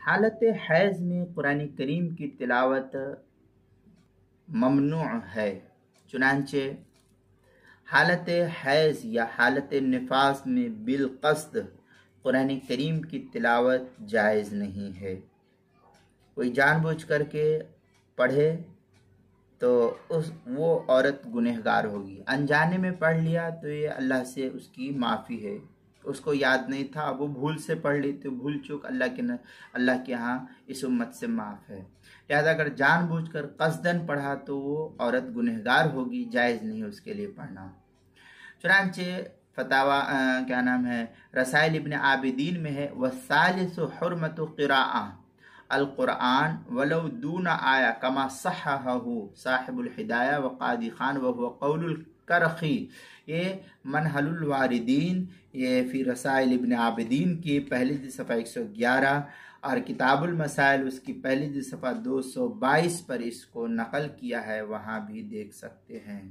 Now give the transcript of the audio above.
हालत हैज़ में कुरान करीम की तिलावत ममनू है। चुनांचे हालत हैज़ या हालत निफास में बिलक़स्द कुरान करीम की तिलावत जायज़ नहीं है। कोई जानबूझ करके पढ़े तो वो औरत गुनहगार होगी। अनजाने में पढ़ लिया तो ये अल्लाह से उसकी माफ़ी है, उसको याद नहीं था, वो भूल से पढ़ ली तो भूल चूक अल्लाह के यहाँ इस उम्मत से माफ़ है। लिहाजा अगर जानबूझकर कसदन पढ़ा तो वो औरत गुनहगार होगी, जायज़ नहीं उसके लिए पढ़ना। चुनांचे फतावा क्या नाम है, रसाइल इब्न आबिदीन में है, वसालिसु हुर्मतु क़िराअह अल कुरान वलौ दून आया कमा सहहहु साहिबुल हिदाया व कादी खान व हुवा कौलुल करखी। ये मनहलुल वारिदीन, ये फिर रसाइल इब्न आबिदीन की पहली सफ़ा 111 और किताबुल मसाइल उसकी पहली सफ़ा 222 पर इसको नकल किया है, वहाँ भी देख सकते हैं।